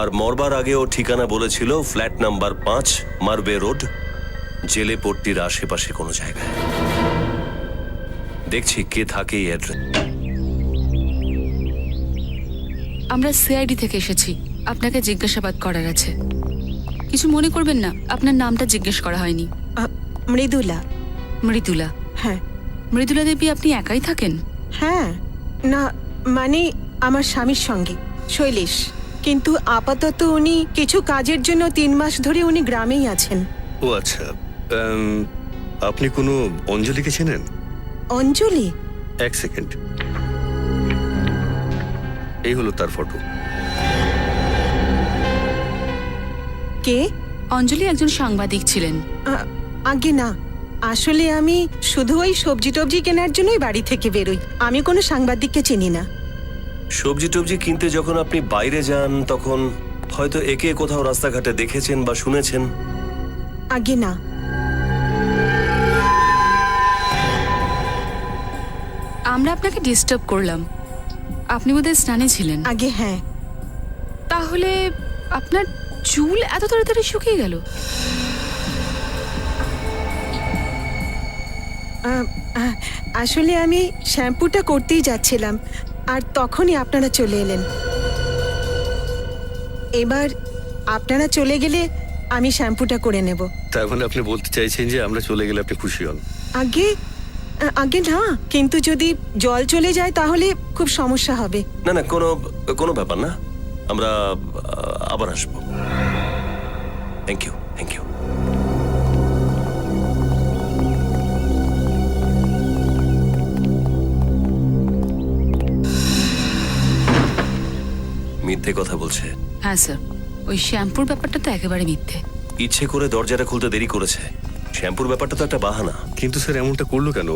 আর মরবার আগে ও ঠিকানা বলেছিল ফ্ল্যাট নাম্বার 5 মার্বে রোড, জেলে পট্টির আশেপাশে কোনো জায়গায়। দেখছি কে থাকে এই অ্যাড্রেস।
আমরা সিআইডি থেকে এসেছি, আপনাকে জিজ্ঞাসাবাদ করার আছে। কিছু মনে করবেন না, আপনার নামটা জিজ্ঞেস করা হয়নি।
মৃদুলা।
মৃদুলা?
হ্যাঁ।
মৃদুলা দেবী আপনি একাই থাকেন?
হ্যাঁ, না মানে আমার স্বামীর সঙ্গে শৈলেশ, কিন্তু আপাতত উনি কিছু কাজের জন্য 3 মাস ধরে উনি গ্রামেই আছেন।
ও আচ্ছা, আপনি কোনো অঞ্জলিকে চেনেন?
অঞ্জলি?
এক সেকেন্ড, এই হলো তার ফটো।
কে?
অঞ্জলি একজন সাংবাদিক ছিলেন।
আগে না, আসলে আমি শুধু ওই সবজি টবজি কেনার জন্যই বাড়ি থেকে বেরোই। আমি কোনো সাংবাদিককে চিনি না।
সবজি টবজি কিনতে যখন আপনি বাইরে যান তখন হয়তো একে কোথাও রাস্তাঘাটে দেখেছেন বা শুনেছেন।
আগে না।
আমরা আপনাকে ডিস্টার্ব করলাম, আপনি বোধহয় স্নানে ছিলেন।
আগে হ্যাঁ।
তাহলে আপনার চুল এত তাড়াতাড়ি শুকিয়ে গেল?
আসলে আমি শ্যাম্পুটা করতেই যাচ্ছিলাম, আর তখনই আপনারা চলে এলেন। এবার আপনারা চলে গেলে আমি শ্যাম্পুটা করে নেব।
তার মানে আপনি বলতে চাইছেন যে আমরা চলে গেলে আপনি খুশি হন?
আগে আগে না, কিন্তু যদি জল চলে যায় তাহলে খুব সমস্যা হবে।
না না, কোনো ব্যাপার না, আমরা আবার আসবো। Thank you, thank you. মিথ্যে কথা বলছে।
হ্যাঁ স্যার, ওই শ্যাম্পুর ব্যাপারটা তো একেবারে মিথ্যে।
ইচ্ছে করে দরজাটা খুলতে দেরি করেছে। শ্যাম্পুর ব্যাপারটা তো একটা বাহানা।
কিন্তু স্যার এমনটা করলো কেন?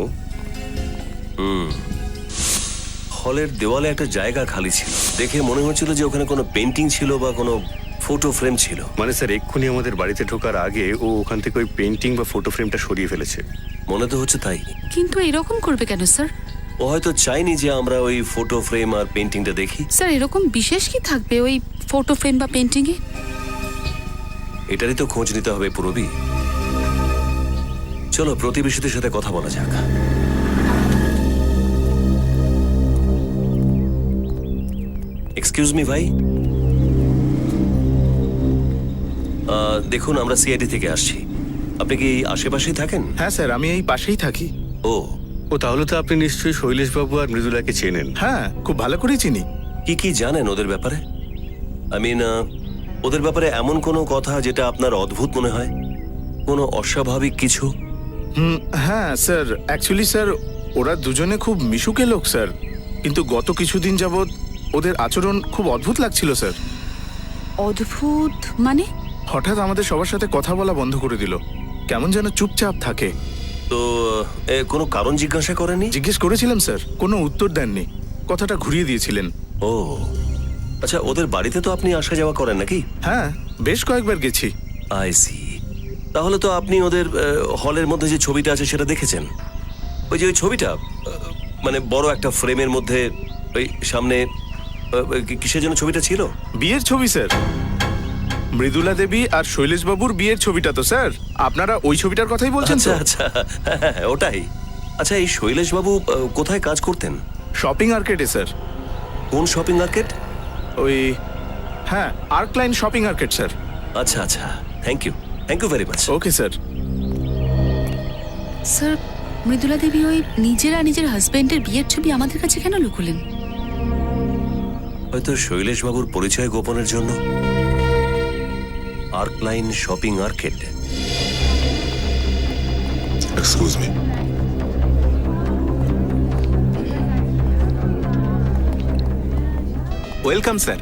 হলের দেওয়ালে একটা জায়গা খালি ছিল, দেখে মনে হচ্ছিল যে ওখানে কোনো পেন্টিং ছিল বা কোনো ফটো ফ্রেম ছিল।
মানে স্যার এক্ষুনি আমাদের বাড়িতে ঢোকার আগে ও ওখান থেকে ওই পেন্টিং বা ফটো ফ্রেমটা সরিয়ে ফেলেছে।
মনে তো হচ্ছে তাই।
কিন্তু এরকম করবে কেন স্যার?
ও হয়তো চাইনি যে আমরা ওই ফটো ফ্রেম আর পেন্টিংটা দেখি।
স্যার এরকম বিশেষ কি থাকবে ওই ফটো ফ্রেম বা পেন্টিংয়ে?
এটারই তো খোঁজ নিতে হবে পুরবি। চলো প্রতিবেশীদের সাথে কথা বলা যাক। এক্সকিউজ মি ভাই, দেখুন আমরা সিআইডি থেকে আসছি। আপনি কি এই আশেপাশেই থাকেন?
হ্যাঁ স্যার, আমি এই পাশেই থাকি।
ও
ও তাহলে তো আপনি নিশ্চয়ই শৈলেশবাবু আর মৃদুলাকে চেনেন।
হ্যাঁ, খুব ভালো করেই চিনি।
কি কি জানেন ওদের ব্যাপারে? আই মিন, ওদের ব্যাপারে এমন কোনো কথা যেটা আপনার অদ্ভুত মনে হয়, কোনো অস্বাভাবিক কিছু?
হ্যাঁ স্যার, অ্যাকচুয়ালি স্যার ওরা দুজনে খুব মিশুকে লোক স্যার, কিন্তু গত কিছুদিন যাবৎ ওদের আচরণ খুব অদ্ভুত লাগছিল স্যার।
অদ্ভুত মানে?
হঠাৎ আমাদের সবার সাথে কথা বলা বন্ধ করে দিল, কেমন যেন চুপচাপ থাকে।
তো কোনো কারণ জিজ্ঞাসা করেনি?
জিজ্ঞেস করেছিলাম স্যার, কোনো উত্তর দেননি, কথাটা ঘুরিয়ে দিয়েছিলেন।
ও আচ্ছা, ওদের বাড়িতে তো আপনি আসা যাওয়া করেন নাকি?
হ্যাঁ, বেশ কয়েকবার গেছি।
I see. তাহলে তো আপনি ওদের হলের মধ্যে যে ছবিটা আছে সেটা দেখেছেন? ওই যে ওই ছবিটা, মানে বড় একটা ফ্রেমের মধ্যে ওই সামনে, কিসের জন্য ছবিটা ছিল?
বিয়ের ছবি স্যার, মৃদুলা দেবী আর শৈলেশ বাবুর বিয়ের ছবিটা তো স্যার। আপনারা ওই ছবিটার কথাই বলছেন তো?
আচ্ছা আচ্ছা, হ্যাঁ, ওটাই। আচ্ছা, এই শৈলেশ বাবু কোথায় কাজ করতেন?
শপিং আর্কেডে স্যার।
কোন শপিং মার্কেট?
ওই, হ্যাঁ, আর্কলাইন শপিং আর্কেড স্যার।
আচ্ছা আচ্ছা, thank you very much.
Okay sir.
Sir, Mridula Devi ওই নিজের হাজবেন্ডের বিয়ের ছবি আমাদের কাছে কেন লুকুলেন?
হয়তো শৈলেশ বাবুর পরিচয় গোপনের জন্য। Arkline shopping arcade.
Excuse me.
Welcome sir,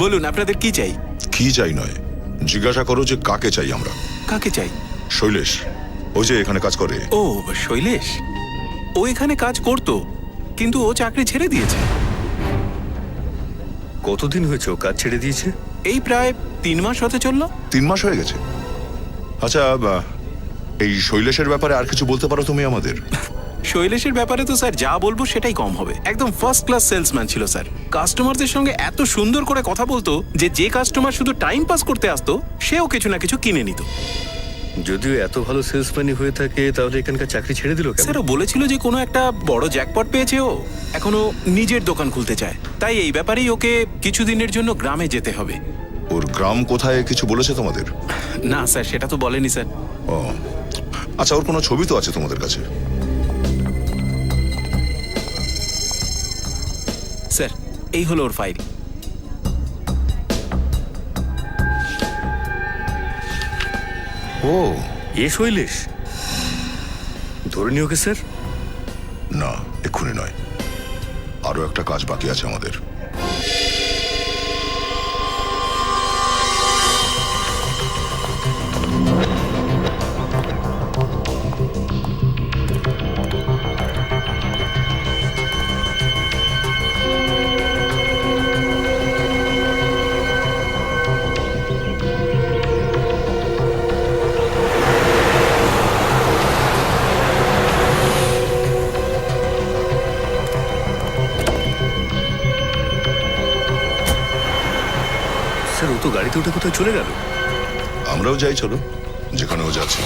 বলুন আপনাদের কি চাই?
কি চাই নয়, জিজ্ঞাসা করো যে কাকে চাই আমরা।
কাকে চাই?
শৈলেশ, ওই যে এখানে কাজ করে।
ও শৈলেশ, ও এখানে কাজ করতো, কিন্তু ও চাকরি ছেড়ে দিয়েছে।
কতদিন হয়েছে ও কাজ ছেড়ে দিয়েছে?
এই প্রায় 3 মাস হতে চললো।
3 মাস হয়ে গেছে। আচ্ছা, এই শৈলেশের ব্যাপারে আর কিছু বলতে পারো তুমি আমাদের?
শৈলেশের ব্যাপারে তো স্যার যা বলবো সেটাই কম হবে। একদম ফার্স্ট ক্লাস সেলসম্যান ছিল স্যার। কাস্টমারদের সঙ্গে এত সুন্দর করে কথা বলতো যে কাস্টমার শুধু টাইম পাস করতে আসতো সেও কিছু না কিছু কিনে নিত।
যদিও এত ভালো সেলসম্যানই হয়ে থাকে, তাহলে এখানকার চাকরি ছেড়ে দিল কেন?
স্যার, ও বলেছিল যে কোনো একটা বড় জ্যাকপট পেয়েছে, ও এখনো নিজের দোকান খুলতে চায়। তাই এই ব্যাপারেই ওকে কিছুদিনের জন্য গ্রামে যেতে হবে।
ওর গ্রাম কোথায় কিছু বলেছে তোমাদের?
না স্যার, সেটা তো বলেনি স্যার।
ও আচ্ছা, ওর কোনো ছবি তো আছে তোমাদের কাছে?
স্যার, এই হলো ওর ফাইল।
ও,
এ শৈলেশ, ধরে নিও ওকে স্যার।
না, এক্ষুনি নয়, আরো একটা কাজ বাকি আছে আমাদের।
স্যার, ও তো গাড়িতে উঠে কোথায় চলে গেল।
আমরাও যাই, চলো, যেখানে ও যাচ্ছে।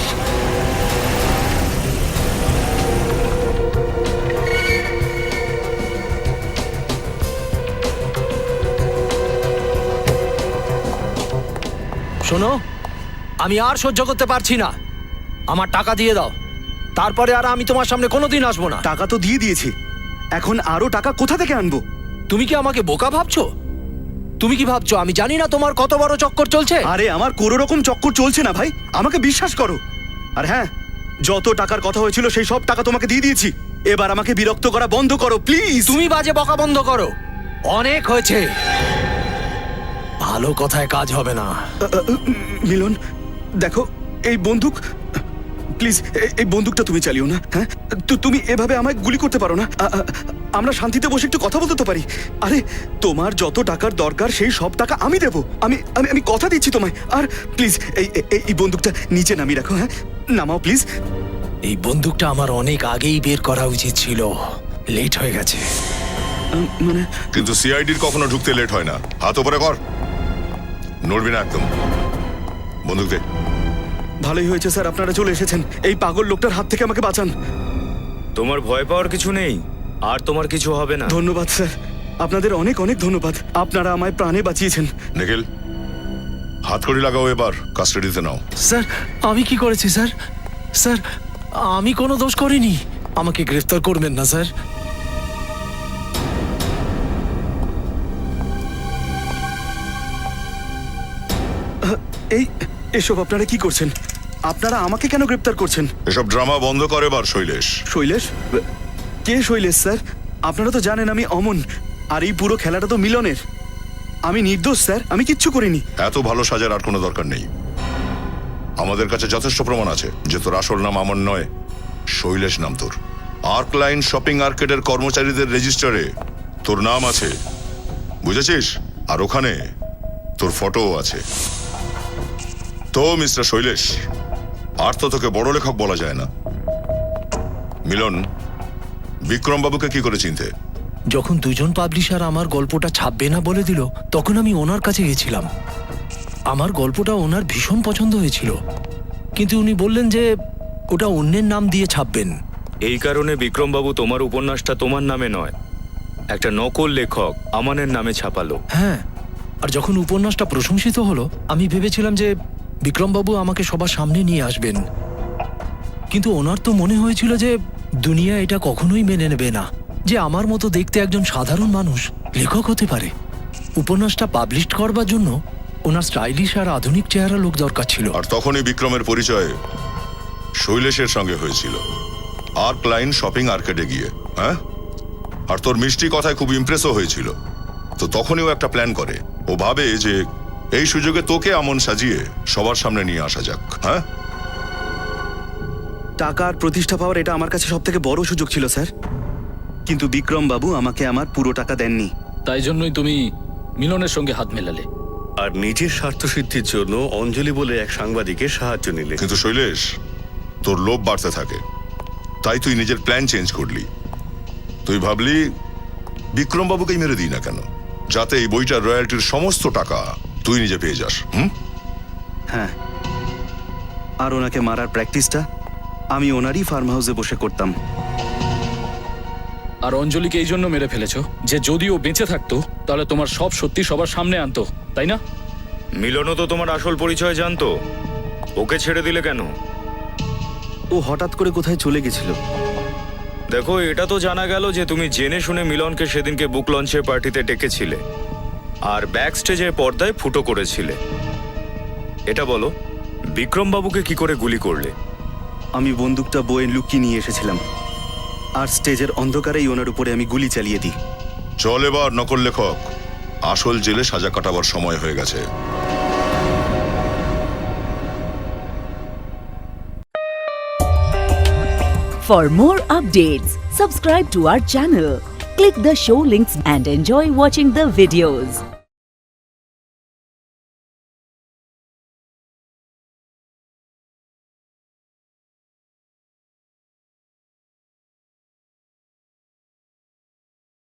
শোনো, আমি আর সহ্য করতে পারছি না, আমার টাকা দিয়ে দাও, তারপরে আর আমি তোমার সামনে কোনোদিন আসবো না।
টাকা তো দিয়ে দিয়েছি, এখন আরো টাকা কোথা থেকে আনবো?
তুমি কি আমাকে বোকা ভাবছো? তুমি কি ভাবছো আমি জানি না তোমার কত বড় চক্কর চলছে?
আরে আমার কোনো রকম চক্কর চলছে না ভাই, আমাকে বিশ্বাস করো। আর হ্যাঁ, যত টাকার কথা হয়েছিল সেই সব টাকা তোমাকে দিয়ে দিয়েছি। এবার আমাকে বিরক্ত করা বন্ধ করো প্লিজ।
তুমি বাজে বকা বন্ধ করো, অনেক হয়েছে। ভালো কথায় কাজ হবে না।
মিলন, দেখো এই বন্দুক, প্লিজ এই বন্দুকটা তুমি চালিও না। হ্যাঁ, তুমি এভাবে আমায় গুলি করতে পারো না। আমরা শান্তিতে বসে একটু কথা বলতে তো পারি। আরে তোমার যত টাকার দরকার সেই সব টাকা আমি দেবো। আমি আমি আমি কথা দিচ্ছি তোমায়। আর প্লিজ এই বন্দুকটা নিচে নামিয়ে রাখো। হ্যাঁ, নামাও প্লিজ।
এই বন্দুকটা আমার অনেক আগেই বের করা উচিত ছিল, লেট হয়ে গেছে।
মানে
কিন্তু সিআইডির কখনো ঢুকতে লেট হয় না। হাত উপরে কর, নড়বি না একদম। বন্দুক দে।
ভালোই হয়েছে স্যার আপনারা চলে এসেছেন, এই পাগল লোকটার হাত থেকে আমাকে বাঁচান।
তোমার ভয় পাওয়ার কিছু নেই, আর তোমার কিছু হবে না।
ধন্যবাদ স্যার, আপনাদের অনেক অনেক ধন্যবাদ। আপনারা আমায় প্রাণে বাঁচিয়েছেন।
নিখিল, হাত কড়ি লাগাও, এবার কাস্টাডিতে নাও।
স্যার, আমি কি করেছি স্যার? স্যার, আমি কোনো দোষ করিনি, আমাকে গ্রেফতার করবেন না স্যার।
এই এসব আপনারা কি করছেন? আপনারা আমাকে কেন গ্রেপ্তার করছেন?
এসব ড্রামা বন্ধ করে এবার শৈলেশ।
শৈলেশ? কে শৈলেশ স্যার? আপনারা তো জানেন আমি অমন, আর এই পুরো খেলাটা তো মিলনের। আমি নির্দোষ স্যার, আমি কিচ্ছু করিনি।
এত ভালো সাজার আর কোনো দরকার নেই। আমাদের কাছে যথেষ্ট প্রমাণ আছে যে তোর আসল নাম আমন নয়, শৈলেশ নাম তোর। আর্কলাইন শপিং আর্কেডের কর্মচারীদের রেজিস্টারে তোর নাম আছে, বুঝেছিস? আর ওখানে তোর ফটোও আছে। তো মিস্টার শৈলেশ, আর তো তোকে বড় লেখক বলা যায় না। মিলন, বিক্রম বাবুকে কি করে চিনতে?
যখন দুজন পাবলিশার আমার গল্পটা ছাপবে না বলে দিল, তখন আমি ওনার কাছে গেছিলাম। আমার গল্পটা ওনার ভীষণ পছন্দ হয়েছিল, কিন্তু উনি বললেন যে ওটা অন্যের নাম দিয়ে ছাপবেন।
এই কারণে বিক্রমবাবু তোমার উপন্যাসটা তোমার নামে নয়, একটা নকল লেখক আমানের নামে ছাপালো।
হ্যাঁ, আর যখন উপন্যাসটা প্রশংসিত হলো, আমি ভেবেছিলাম যে বিক্রমবাবু আমাকে সবার সামনে নিয়ে আসবেন। কিন্তু ওনার তো মনে হয়েছিল যে দুনিয়া এটা কখনোই মেনে নেবে না যে আমার মতো দেখতে একজন সাধারণ মানুষ লেখক হতে পারে। উপন্যাসটা পাবলিশ করবার জন্য ওনার স্টাইলিশ আর আধুনিক চেহারা লোক দরকার ছিল।
আর তখনই বিক্রমের পরিচয় শৈলেশের সঙ্গে হয়েছিল আর্কলাইন শপিং আর্কেডে গিয়ে। হ্যাঁ, আর তোর মিষ্টি কথায় খুব ইমপ্রেসও হয়েছিল। তো তখনই ও একটা প্ল্যান করে। ও ভাবে যে এই সুযোগে তোকে আমন সাজিয়ে সবার সামনে নিয়ে আসা যাক। হ্যাঁ,
টাকা আর প্রতিষ্ঠা পাওয়ার এটা আমার কাছে সব থেকে বড় সুযোগ ছিল স্যার, কিন্তু বিক্রম বাবু আমাকে আমার পুরো টাকা দেননি।
তাই জন্যই তুমি মিলনের সঙ্গে হাত মেলালে।
আর নিজের স্বার্থসিদ্ধির জন্য অঞ্জলি বলে এক সাংবাদিকের সাহায্য নিলে।
কিন্তু শৈলেশ, তোর লোভ বাড়তে থাকে, তাই তুই নিজের প্ল্যান চেঞ্জ করলি। তুই ভাবলি বিক্রম বাবুকেই মেরে দিই না কেন, যাতে এই বইটার রয়্যালটির সমস্ত টাকা তুই নিজে পেয়ে যাস।
হ্যাঁ, আর ওনাকে মারার প্র্যাকটিসটা আমি ওনারই ফার্ম হাউসে বসে করতাম।
আর অঞ্জলিকে এই জন্য মেরে ফেলেছো যে যদি ও বেঁচে থাকতো তাহলে তোমার সব সত্যি সবার সামনে আনতো, তাই না?
মিলনও তো তোমার আসল পরিচয় জানতো, ওকে ছেড়ে দিলে কেন?
ও হঠাৎ করে কোথায় চলে গেছিল।
দেখো, এটা তো জানা গেল যে তুমি জেনে শুনে মিলনকে সেদিনকে বুক লঞ্চের পার্টিতে ডেকেছিলে আর ব্যাক স্টেজের পর্দায় ফুটো করেছিলে। এটা বলো, বিক্রম বাবুকে কি করে গুলি করলে?
আমি বন্দুকটা বইয়ে লুকিয়ে নিয়ে এসেছিলাম, আর স্টেজের অন্ধকারেই ওনার উপরে আমি গুলি চালিয়ে দিই।
চল এবার নকল লেখক, আসল জেলে সাজা কাটাবার সময় হয়ে গেছে।
For more updates, subscribe to our channel, click the show links and enjoy watching the videos.